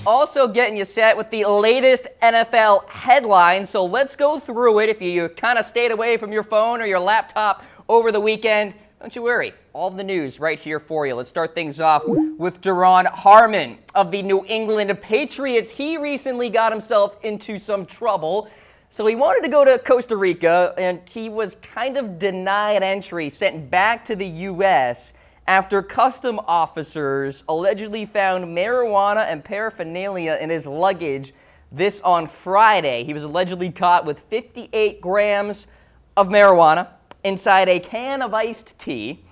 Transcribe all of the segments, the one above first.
Also getting you set with the latest NFL headlines, so let's go through it. If you kind of stayed away from your phone or your laptop over the weekend, don't you worry. All the news right here for you. Let's start things off with Duron Harmon of the New England Patriots. He recently got himself into some trouble. So he wanted to go to Costa Rica, and he was kind of denied entry, sent back to the U.S. after custom officers allegedly found marijuana and paraphernalia in his luggage. This on Friday. He was allegedly caught with 58 grams of marijuana inside a can of iced tea,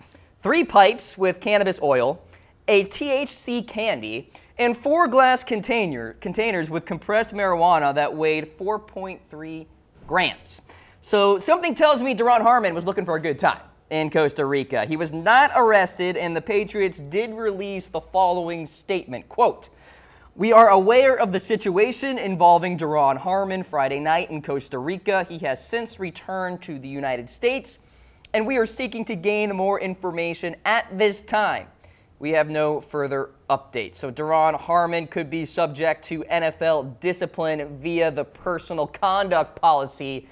3 pipes with cannabis oil, a THC candy, and 4 glass containers with compressed marijuana that weighed 4.3 grams. So something tells me Duron Harmon was looking for a good time in Costa Rica. He was not arrested, and the Patriots did release the following statement, quote, "We are aware of the situation involving Duron Harmon Friday night in Costa Rica. He has since returned to the United States, and we are seeking to gain more information at this time. We have no further updates." So Duron Harmon could be subject to NFL discipline via the personal conduct policy.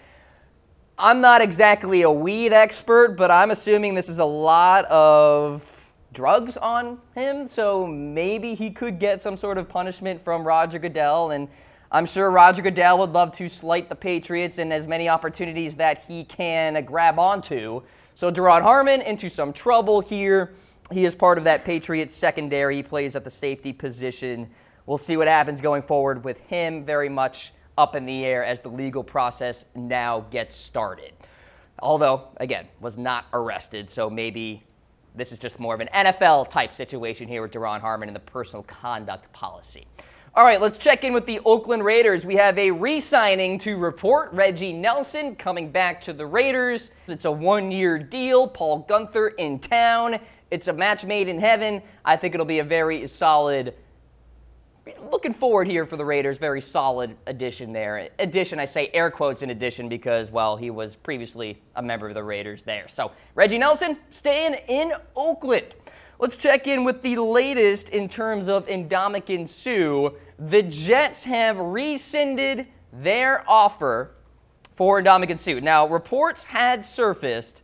I'm not exactly a weed expert, but I'm assuming this is a lot of drugs on him, so maybe he could get some sort of punishment from Roger Goodell, and I'm sure Roger Goodell would love to slight the Patriots in as many opportunities that he can grab onto. So Duron Harmon into some trouble here. He is part of that Patriots secondary. He plays at the safety position. We'll see what happens going forward with him. Very much up in the air as the legal process now gets started. Although, again, was not arrested, so maybe this is just more of an NFL-type situation here with Duron Harmon and the personal conduct policy. All right, let's check in with the Oakland Raiders. We have a re-signing to report. Reggie Nelson coming back to the Raiders. It's a 1-year deal. Paul Gunther in town. It's a match made in heaven. I think it'll be a very solid, looking forward here for the Raiders, very solid addition there. Addition, I say air quotes in addition because, well, he was previously a member of the Raiders there. So Reggie Nelson staying in Oakland. Let's check in with the latest in terms of Ndamukong Suh. The Jets have rescinded their offer for Ndamukong Suh. Now, reports had surfaced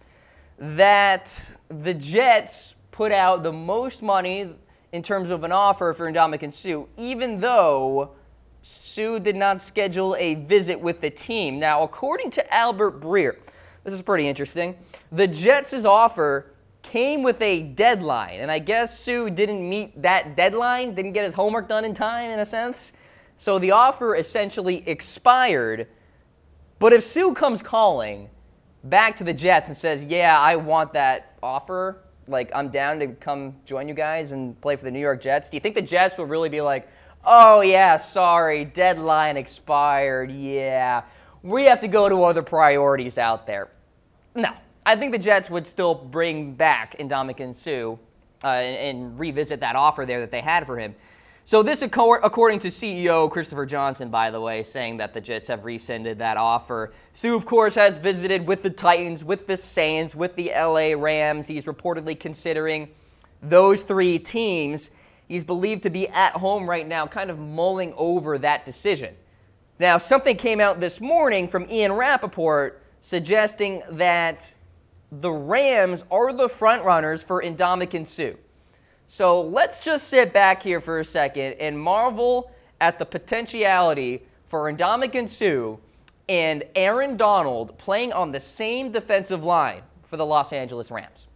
that the Jets put out the most money in terms of an offer for Ndamukong Suh, even though Suh did not schedule a visit with the team. Now, according to Albert Breer, this is pretty interesting, the Jets' offer came with a deadline, and I guess Suh didn't meet that deadline, didn't get his homework done in time, in a sense. So the offer essentially expired. But if Suh comes calling back to the Jets and says, yeah, I want that offer, like, I'm down to come join you guys and play for the New York Jets, do you think the Jets will really be like, oh, yeah, sorry, deadline expired, yeah, we have to go to other priorities out there? No. I think the Jets would still bring back Ndamukong Suh and revisit that offer there that they had for him. So this, according to CEO Christopher Johnson, by the way, saying that the Jets have rescinded that offer. Suh, of course, has visited with the Titans, with the Saints, with the LA Rams. He's reportedly considering those 3 teams. He's believed to be at home right now, kind of mulling over that decision. Now, something came out this morning from Ian Rappaport suggesting that the Rams are the front runners for Ndamukong Suh. So let's just sit back here for a second and marvel at the potentiality for Ndamukong Suh and Aaron Donald playing on the same defensive line for the Los Angeles Rams.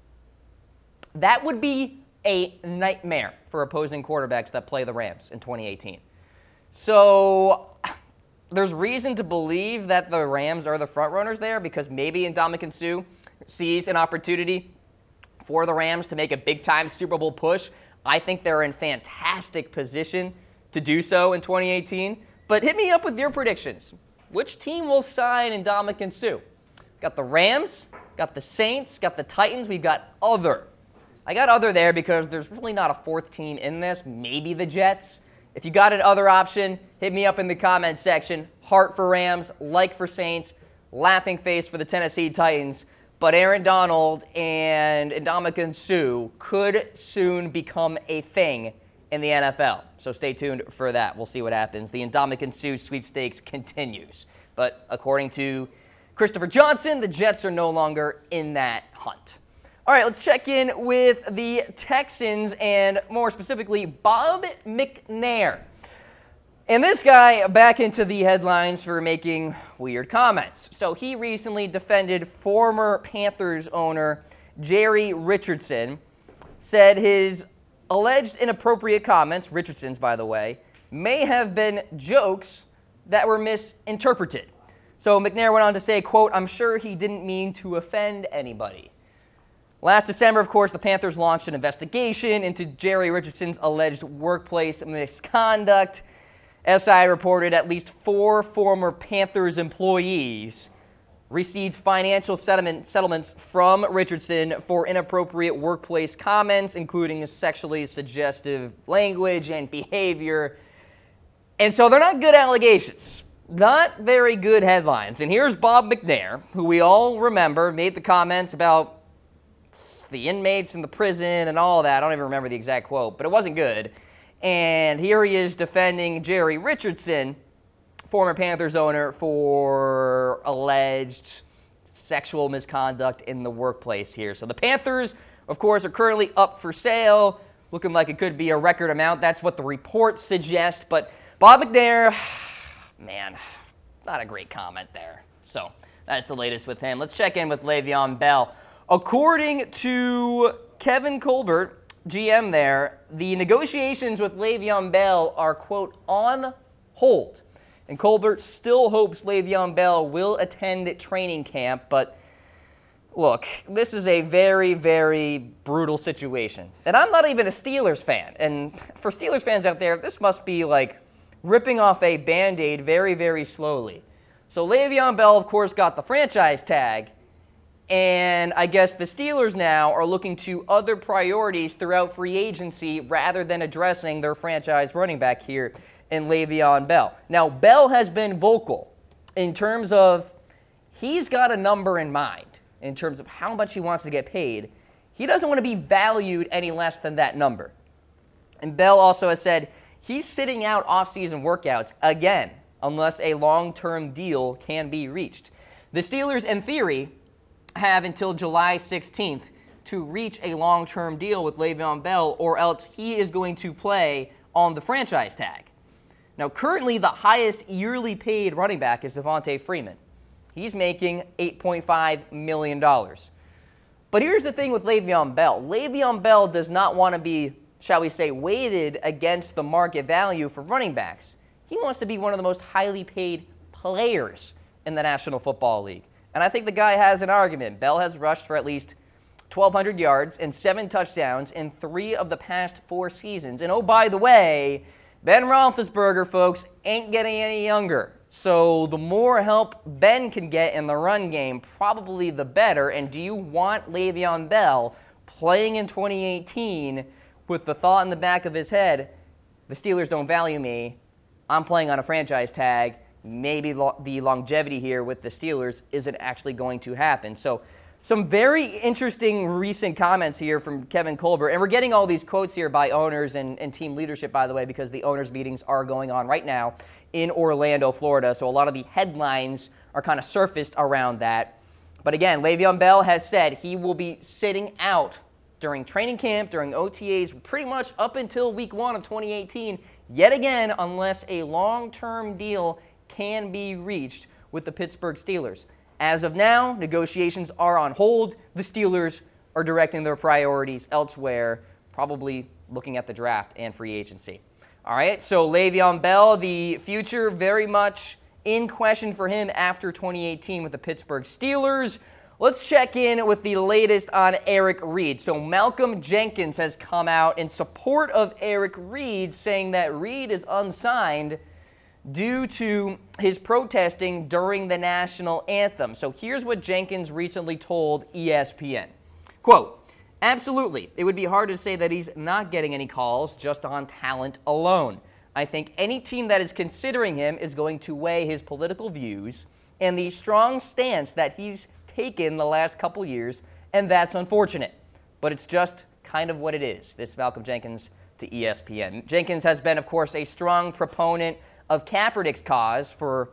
That would be a nightmare for opposing quarterbacks that play the Rams in 2018. So there's reason to believe that the Rams are the front runners there because maybe Ndamukong Suh sees an opportunity for the Rams to make a big-time Super Bowl push. I think they're in fantastic position to do so in 2018. But hit me up with your predictions. Which team will sign Ndamukong Suh? Got the Rams, got the Saints, got the Titans, we've got other. I got other there because there's really not a 4th team in this, maybe the Jets. If you got an other option, hit me up in the comment section. Heart for Rams, like for Saints, laughing face for the Tennessee Titans. But Aaron Donald and Ndamukong Suh could soon become a thing in the NFL. So stay tuned for that. We'll see what happens. The Ndamukong Suh sweepstakes continues. But according to Christopher Johnson, the Jets are no longer in that hunt. All right, let's check in with the Texans and more specifically Bob McNair. And this guy back into the headlines for making weird comments. So he recently defended former Panthers owner Jerry Richardson, said his alleged inappropriate comments, Richardson's by the way, may have been jokes that were misinterpreted. So McNair went on to say, quote, "I'm sure he didn't mean to offend anybody." Last December, of course, the Panthers launched an investigation into Jerry Richardson's alleged workplace misconduct. SI reported at least 4 former Panthers employees received financial settlements from Richardson for inappropriate workplace comments, including sexually suggestive language and behavior. And so they're not good allegations. Not very good headlines. And here's Bob McNair, who we all remember, made the comments about the inmates in the prison and all that. I don't even remember the exact quote, but it wasn't good. And here he is defending Jerry Richardson, former Panthers owner, for alleged sexual misconduct in the workplace here. So the Panthers, of course, are currently up for sale, looking like it could be a record amount. That's what the reports suggest. But Bob McNair, man, not a great comment there. So that's the latest with him. Let's check in with Le'Veon Bell. According to Kevin Colbert, GM there, the negotiations with Le'Veon Bell are, quote, on hold. And Colbert still hopes Le'Veon Bell will attend training camp. But look, this is a very, very brutal situation. And I'm not even a Steelers fan. And for Steelers fans out there, this must be like ripping off a Band-Aid very, very slowly. So Le'Veon Bell, of course, got the franchise tag. And I guess the Steelers now are looking to other priorities throughout free agency rather than addressing their franchise running back here in Le'Veon Bell. Now, Bell has been vocal in terms of he's got a number in mind in terms of how much he wants to get paid. He doesn't want to be valued any less than that number. And Bell also has said he's sitting out off-season workouts again unless a long-term deal can be reached. The Steelers, in theory, have until July 16th to reach a long-term deal with Le'Veon Bell, or else he is going to play on the franchise tag. Now, currently, the highest yearly paid running back is Devontae Freeman. He's making $8.5 million. But here's the thing with Le'Veon Bell. Le'Veon Bell does not want to be, shall we say, weighted against the market value for running backs. He wants to be one of the most highly paid players in the National Football League. And I think the guy has an argument. Bell has rushed for at least 1,200 yards and 7 touchdowns in 3 of the past 4 seasons. And oh, by the way, Ben Roethlisberger, folks, ain't getting any younger. So the more help Ben can get in the run game, probably the better. And do you want Le'Veon Bell playing in 2018 with the thought in the back of his head, the Steelers don't value me, I'm playing on a franchise tag, maybe the longevity here with the Steelers isn't actually going to happen. So some very interesting recent comments here from Kevin Colbert. And we're getting all these quotes here by owners and team leadership, by the way, because the owners' meetings are going on right now in Orlando, Florida. So a lot of the headlines are kind of surfaced around that. But again, Le'Veon Bell has said he will be sitting out during training camp, during OTAs, pretty much up until week 1 of 2018, yet again, unless a long-term deal can be reached with the Pittsburgh Steelers. As of now, negotiations are on hold. The Steelers are directing their priorities elsewhere, probably looking at the draft and free agency. All right, so Le'Veon Bell, the future very much in question for him after 2018 with the Pittsburgh Steelers. Let's check in with the latest on Eric Reid. So Malcolm Jenkins has come out in support of Eric Reid, saying that Reid is unsigned due to his protesting during the national anthem. So here's what Jenkins recently told ESPN. Quote, "Absolutely, it would be hard to say that he's not getting any calls just on talent alone. I think any team that is considering him is going to weigh his political views and the strong stance that he's taken the last couple years, and that's unfortunate. But it's just kind of what it is." This Malcolm Jenkins to ESPN. Jenkins has been, of course, a strong proponent of Kaepernick's cause for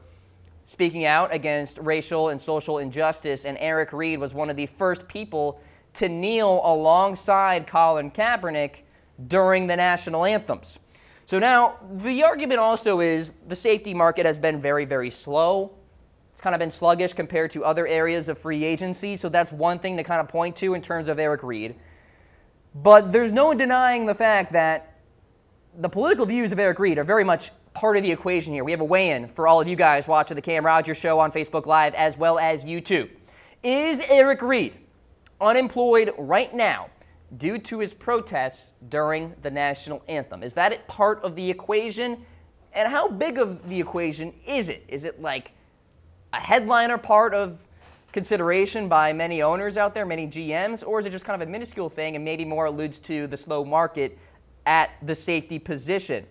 speaking out against racial and social injustice, and Eric Reid was one of the first people to kneel alongside Colin Kaepernick during the national anthems. So now, the argument also is the safety market has been very, very slow. It's kind of been sluggish compared to other areas of free agency, so that's one thing to kind of point to in terms of Eric Reid. But there's no denying the fact that the political views of Eric Reid are very much part of the equation here. We have a weigh-in for all of you guys watching the Cam Rogers Show on Facebook Live as well as YouTube. Is Eric Reid unemployed right now due to his protests during the national anthem? Is that part of the equation? And how big of the equation is it? Is it like a headliner part of consideration by many owners out there, many GMs, or is it just kind of a minuscule thing and maybe more alludes to the slow market at the safety position?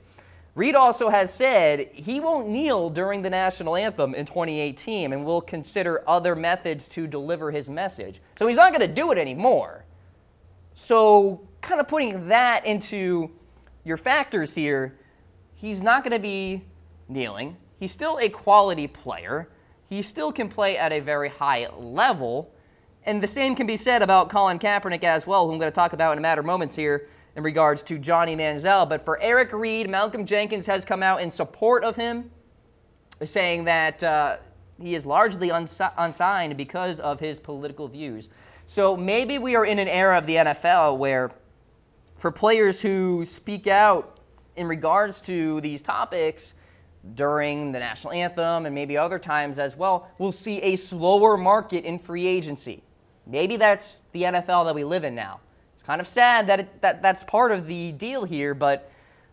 Reid also has said he won't kneel during the national anthem in 2018 and will consider other methods to deliver his message. So he's not going to do it anymore. So kind of putting that into your factors here, he's not going to be kneeling. He's still a quality player. He still can play at a very high level. And the same can be said about Colin Kaepernick as well, who I'm going to talk about in a matter of moments here in regards to Johnny Manziel. But for Eric Reid, Malcolm Jenkins has come out in support of him, saying that he is largely unsigned because of his political views. So maybe we are in an era of the NFL where for players who speak out in regards to these topics during the national anthem and maybe other times as well, we'll see a slower market in free agency. Maybe that's the NFL that we live in now. Kind of sad that that's part of the deal here, but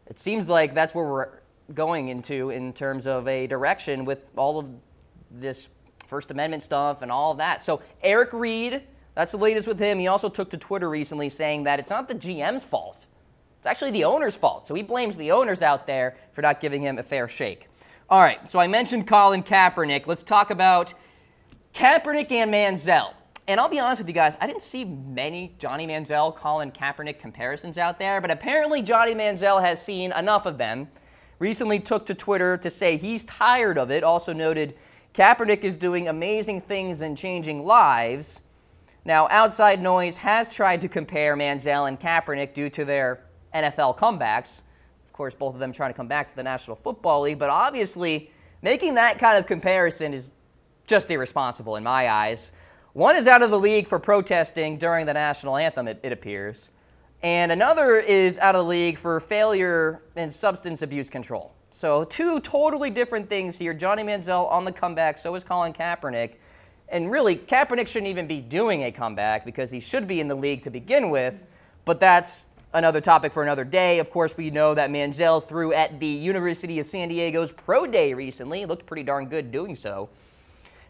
it seems like that's where we're going into in terms of a direction with all of this First Amendment stuff and all of that. So Eric Reid, that's the latest with him. He also took to Twitter recently saying that it's not the GM's fault. It's actually the owner's fault. So he blames the owners out there for not giving him a fair shake. All right, so I mentioned Colin Kaepernick. Let's talk about Kaepernick and Manziel. And I'll be honest with you guys, I didn't see many Johnny Manziel, Colin Kaepernick comparisons out there, but apparently Johnny Manziel has seen enough of them. Recently took to Twitter to say he's tired of it. Also noted Kaepernick is doing amazing things and changing lives. Now, Outside Noise has tried to compare Manziel and Kaepernick due to their NFL comebacks. Of course, both of them trying to come back to the National Football League, but obviously making that kind of comparison is just irresponsible in my eyes. One is out of the league for protesting during the national anthem, it appears. And another is out of the league for failure in substance abuse control. So two totally different things here. Johnny Manziel on the comeback, so is Colin Kaepernick. And really, Kaepernick shouldn't even be doing a comeback because he should be in the league to begin with. But that's another topic for another day. Of course, we know that Manziel threw at the University of San Diego's Pro Day recently. Looked pretty darn good doing so.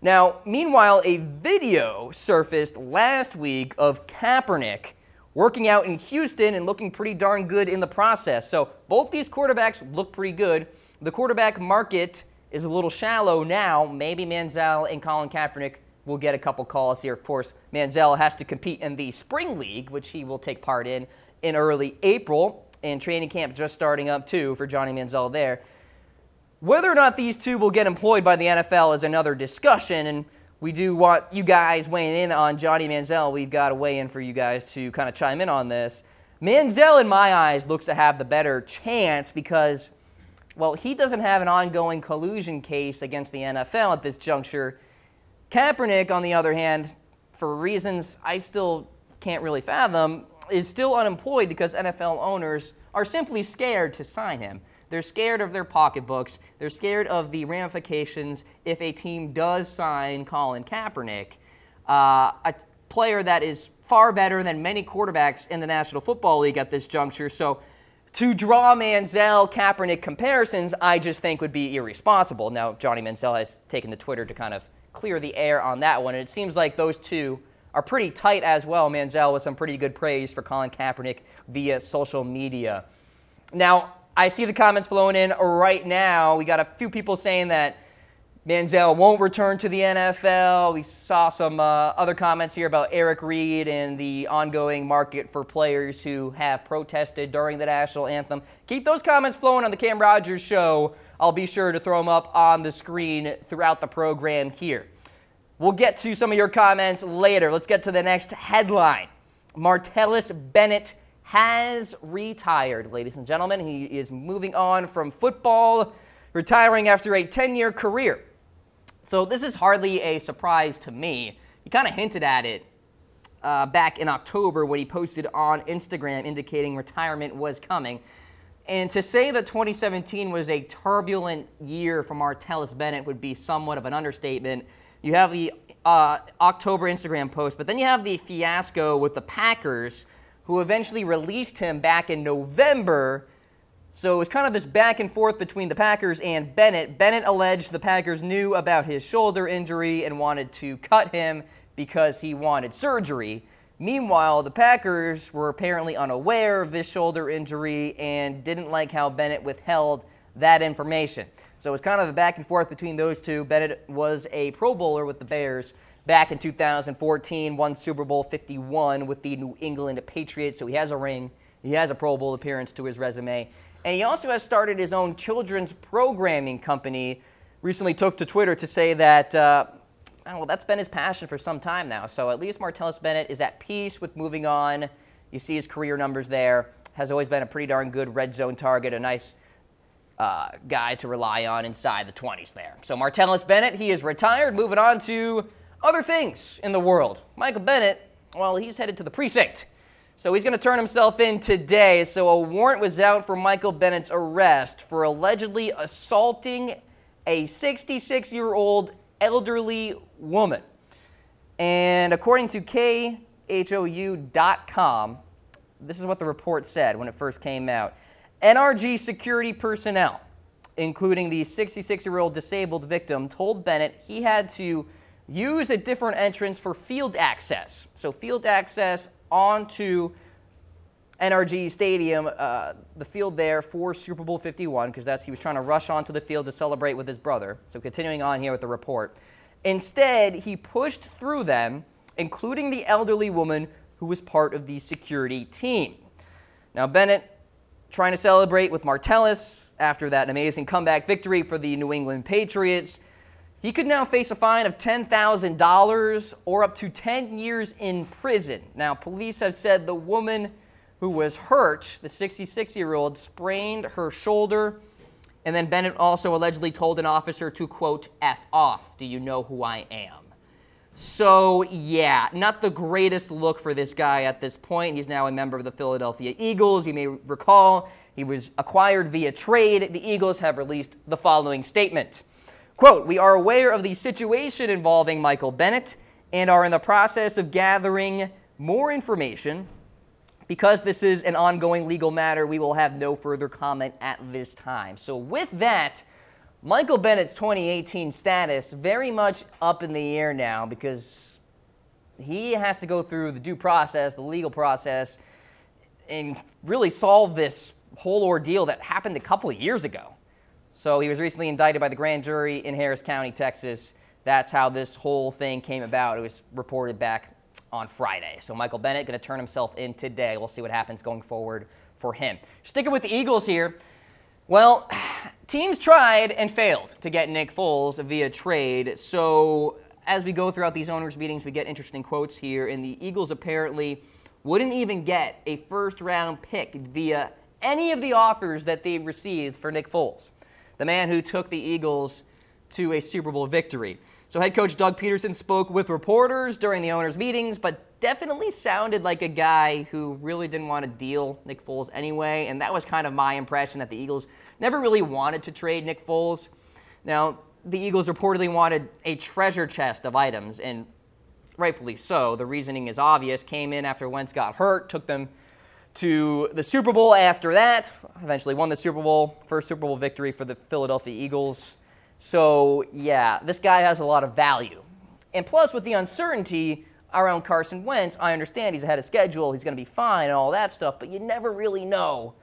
Now, meanwhile, a video surfaced last week of Kaepernick working out in Houston and looking pretty darn good in the process. So both these quarterbacks look pretty good. The quarterback market is a little shallow now. Maybe Manziel and Colin Kaepernick will get a couple calls here. Of course, Manziel has to compete in the Spring League, which he will take part in early April. And training camp just starting up, too, for Johnny Manziel there. Whether or not these two will get employed by the NFL is another discussion, and we do want you guys weighing in on Johnny Manziel. We've got a weigh-in for you guys to kind of chime in on this. Manziel, in my eyes, looks to have the better chance because, well, he doesn't have an ongoing collusion case against the NFL at this juncture. Kaepernick, on the other hand, for reasons I still can't really fathom, is still unemployed because NFL owners are simply scared to sign him. They're scared of their pocketbooks. They're scared of the ramifications if a team does sign Colin Kaepernick, a player that is far better than many quarterbacks in the National Football League at this juncture. So to draw Manziel-Kaepernick comparisons, I just think would be irresponsible. Now, Johnny Manziel has taken to Twitter to kind of clear the air on that one, and it seems like those two are pretty tight as well. Manziel with some pretty good praise for Colin Kaepernick via social media. Now, I see the comments flowing in right now. We got a few people saying that Manziel won't return to the NFL. We saw some other comments here about Reid and the ongoing market for players who have protested during the national anthem. Keep those comments flowing on the Cam Rogers Show. I'll be sure to throw them up on the screen throughout the program here. We'll get to some of your comments later. Let's get to the next headline. Martellus Bennett has retired, ladies and gentlemen. He is moving on from football, retiring after a 10-year career. So this is hardly a surprise to me. He kind of hinted at it back in October when he posted on Instagram indicating retirement was coming. And to say that 2017 was a turbulent year for Martellus Bennett would be somewhat of an understatement. You have the October Instagram post, but then you have the fiasco with the Packers, who eventually released him back in November. So it was kind of this back and forth between the Packers and Bennett. Bennett alleged the Packers knew about his shoulder injury and wanted to cut him because he wanted surgery. Meanwhile, the Packers were apparently unaware of this shoulder injury and didn't like how Bennett withheld that information. So it was kind of a back and forth between those two. Bennett was a Pro Bowler with the Bears back in 2014, won Super Bowl 51 with the New England Patriots. So he has a ring. He has a Pro Bowl appearance to his resume. And he also has started his own children's programming company. Recently took to Twitter to say that, well, that's been his passion for some time now. So at least Martellus Bennett is at peace with moving on. You see his career numbers there. Has always been a pretty darn good red zone target, a nice guy to rely on inside the 20s there. So Martellus Bennett, he is retired. Moving on to other things in the world. Michael Bennett, well, he's headed to the precinct. So he's going to turn himself in today. So a warrant was out for Michael Bennett's arrest for allegedly assaulting a 66-year-old elderly woman. And according to KHOU.com, this is what the report said when it first came out. NRG security personnel, including the 66-year-old disabled victim, told Bennett he had to use a different entrance for field access. So field access onto NRG Stadium, the field there for Super Bowl 51, because he was trying to rush onto the field to celebrate with his brother. So continuing on here with the report. Instead, he pushed through them, including the elderly woman who was part of the security team. Now, Bennett trying to celebrate with Martellus after that amazing comeback victory for the New England Patriots. He could now face a fine of $10,000 or up to 10 years in prison. Now, police have said the woman who was hurt, the 66-year-old, sprained her shoulder, and then Bennett also allegedly told an officer to, quote, F off. Do you know who I am? So, yeah, not the greatest look for this guy at this point. He's now a member of the Philadelphia Eagles. You may recall he was acquired via trade. The Eagles have released the following statement. Quote, we are aware of the situation involving Michael Bennett and are in the process of gathering more information. Because this is an ongoing legal matter, we will have no further comment at this time. So with that, Michael Bennett's 2018 status very much up in the air now because he has to go through the due process, the legal process, and really solve this whole ordeal that happened a couple of years ago. So he was recently indicted by the grand jury in Harris County, Texas. That's how this whole thing came about. It was reported back on Friday. So Michael Bennett going to turn himself in today. We'll see what happens going forward for him. Sticking with the Eagles here. Well, teams tried and failed to get Nick Foles via trade. So as we go throughout these owners' meetings, we get interesting quotes here. And the Eagles apparently wouldn't even get a first-round pick via any of the offers that they received for Nick Foles, the man who took the Eagles to a Super Bowl victory. So head coach Doug Peterson spoke with reporters during the owners' meetings, but definitely sounded like a guy who really didn't want to deal Nick Foles anyway, and that was kind of my impression, that the Eagles never really wanted to trade Nick Foles. Now, the Eagles reportedly wanted a treasure chest of items, and rightfully so. The reasoning is obvious. Came in after Wentz got hurt, took them to the Super Bowl after that, eventually won the Super Bowl, first Super Bowl victory for the Philadelphia Eagles. So, yeah, this guy has a lot of value. And plus, with the uncertainty around Carson Wentz, I understand he's ahead of schedule, he's going to be fine and all that stuff, but you never really know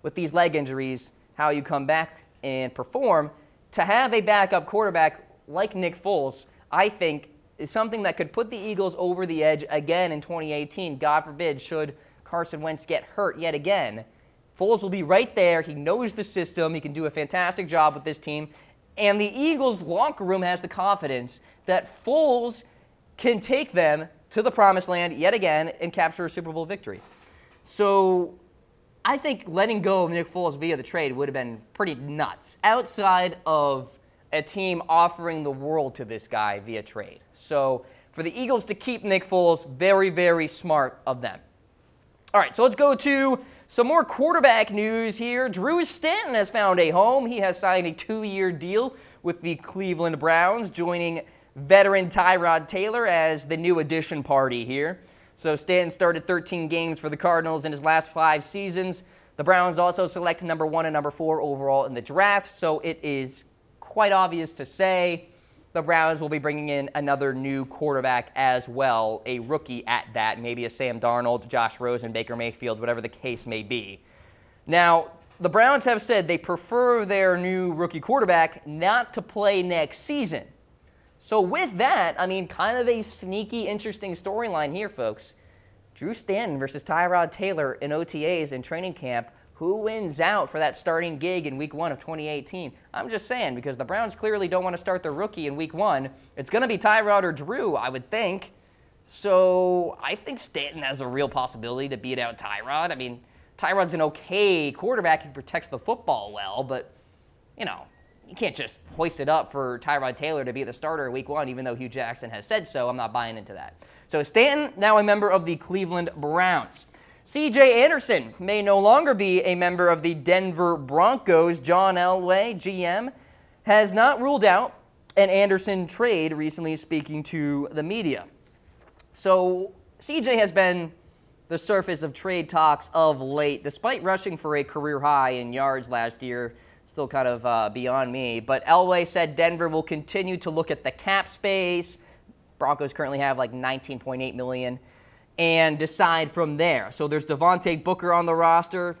with these leg injuries how you come back and perform. To have a backup quarterback like Nick Foles, I think is something that could put the Eagles over the edge again in 2018. God forbid, should Carson Wentz get hurt yet again. Foles will be right there. He knows the system. He can do a fantastic job with this team. And the Eagles' locker room has the confidence that Foles can take them to the promised land yet again and capture a Super Bowl victory. So I think letting go of Nick Foles via the trade would have been pretty nuts, outside of a team offering the world to this guy via trade. So for the Eagles to keep Nick Foles, very, very smart of them. All right, so let's go to some more quarterback news here. Stanton has found a home. He has signed a 2-year deal with the Cleveland Browns, joining veteran Tyrod Taylor as the new addition party here. So Stanton started 13 games for the Cardinals in his last 5 seasons. The Browns also select number 1 and number 4 overall in the draft, so it is quite obvious to say the Browns will be bringing in another new quarterback as well, a rookie at that, maybe a Sam Darnold, Josh Rosen, Baker Mayfield, whatever the case may be. Now, the Browns have said they prefer their new rookie quarterback not to play next season. So with that, I mean, kind of a sneaky, interesting storyline here, folks. Stanton versus Tyrod Taylor in OTAs in training camp. Who wins out for that starting gig in Week 1 of 2018? I'm just saying, because the Browns clearly don't want to start their rookie in Week 1. It's going to be Tyrod or Drew, I would think. So I think Stanton has a real possibility to beat out Tyrod. I mean, Tyrod's an okay quarterback. He protects the football well, but, you know, you can't just hoist it up for Tyrod Taylor to be the starter in Week 1, even though Hugh Jackson has said so. I'm not buying into that. So Stanton, now a member of the Cleveland Browns. C.J. Anderson may no longer be a member of the Denver Broncos. John Elway, GM, has not ruled out an Anderson trade recently, speaking to the media. So C.J. has been the surface of trade talks of late, despite rushing for a career high in yards last year. Still kind of beyond me. But Elway said Denver will continue to look at the cap space. Broncos currently have like $19.8 million. And decide from there. So there's Devontae Booker on the roster.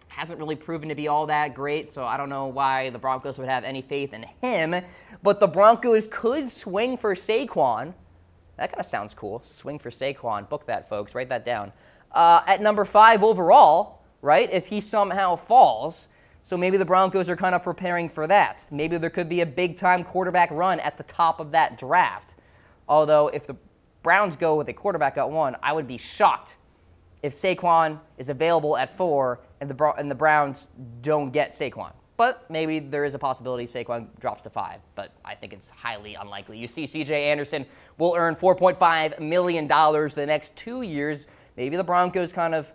Hasn't really proven to be all that great, so I don't know why the Broncos would have any faith in him. But the Broncos could swing for Saquon. That kind of sounds cool. Swing for Saquon. Book that, folks. Write that down. At number 5 overall, right, if he somehow falls. So maybe the Broncos are kind of preparing for that. Maybe there could be a big-time quarterback run at the top of that draft. Although if the Browns go with a quarterback at 1, I would be shocked if Saquon is available at 4 and the Browns don't get Saquon. But maybe there is a possibility Saquon drops to 5, but I think it's highly unlikely. You see C.J. Anderson will earn $4.5 million the next 2 years. Maybe the Broncos kind of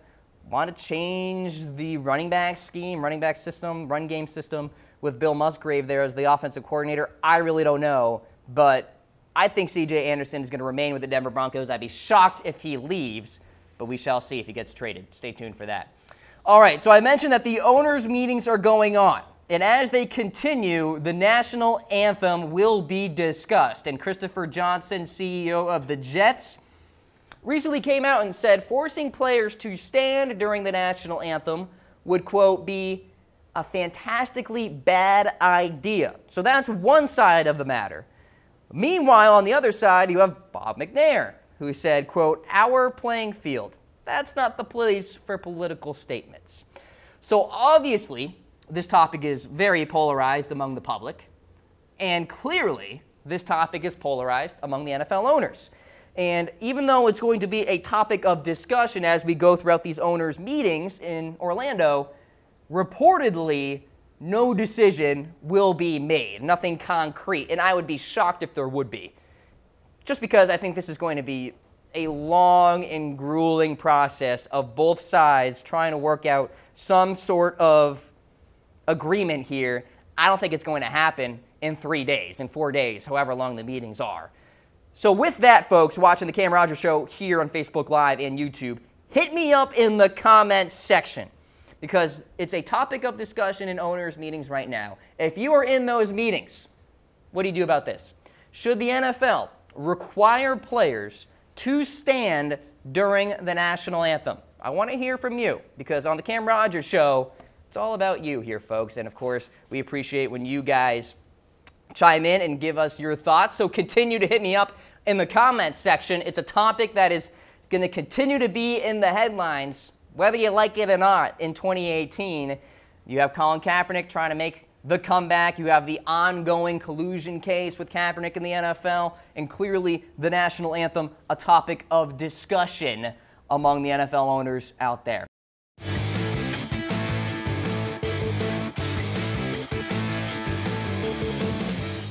want to change the running back scheme, running back system, run game system with Bill Musgrave there as the offensive coordinator. I really don't know, but I think C.J. Anderson is going to remain with the Denver Broncos. I'd be shocked if he leaves, but we shall see if he gets traded. Stay tuned for that. All right, so I mentioned that the owners' meetings are going on, and as they continue, the national anthem will be discussed. And Christopher Johnson, CEO of the Jets, recently came out and said forcing players to stand during the national anthem would, quote, be a fantastically bad idea. So that's one side of the matter. Meanwhile, on the other side, you have Bob McNair, who said, quote, our playing field. That's not the place for political statements. So obviously, this topic is very polarized among the public, and clearly, this topic is polarized among the NFL owners. And even though it's going to be a topic of discussion as we go throughout these owners' meetings in Orlando, reportedly, no decision will be made, nothing concrete, and I would be shocked if there would be. Just because I think this is going to be a long and grueling process of both sides trying to work out some sort of agreement here. I don't think it's going to happen in 3 days, in 4 days, however long the meetings are. So with that, folks, watching the Cam Rogers Show here on Facebook Live and YouTube, hit me up in the comments section, because it's a topic of discussion in owners' meetings right now. If you are in those meetings, what do you do about this? Should the NFL require players to stand during the national anthem? I want to hear from you, because on the Cam Rogers Show, it's all about you here, folks. And, of course, we appreciate when you guys chime in and give us your thoughts. So continue to hit me up in the comments section. It's a topic that is going to continue to be in the headlines, whether you like it or not, in 2018. You have Colin Kaepernick trying to make the comeback. You have the ongoing collusion case with Kaepernick in the NFL, and clearly the national anthem, a topic of discussion among the NFL owners out there.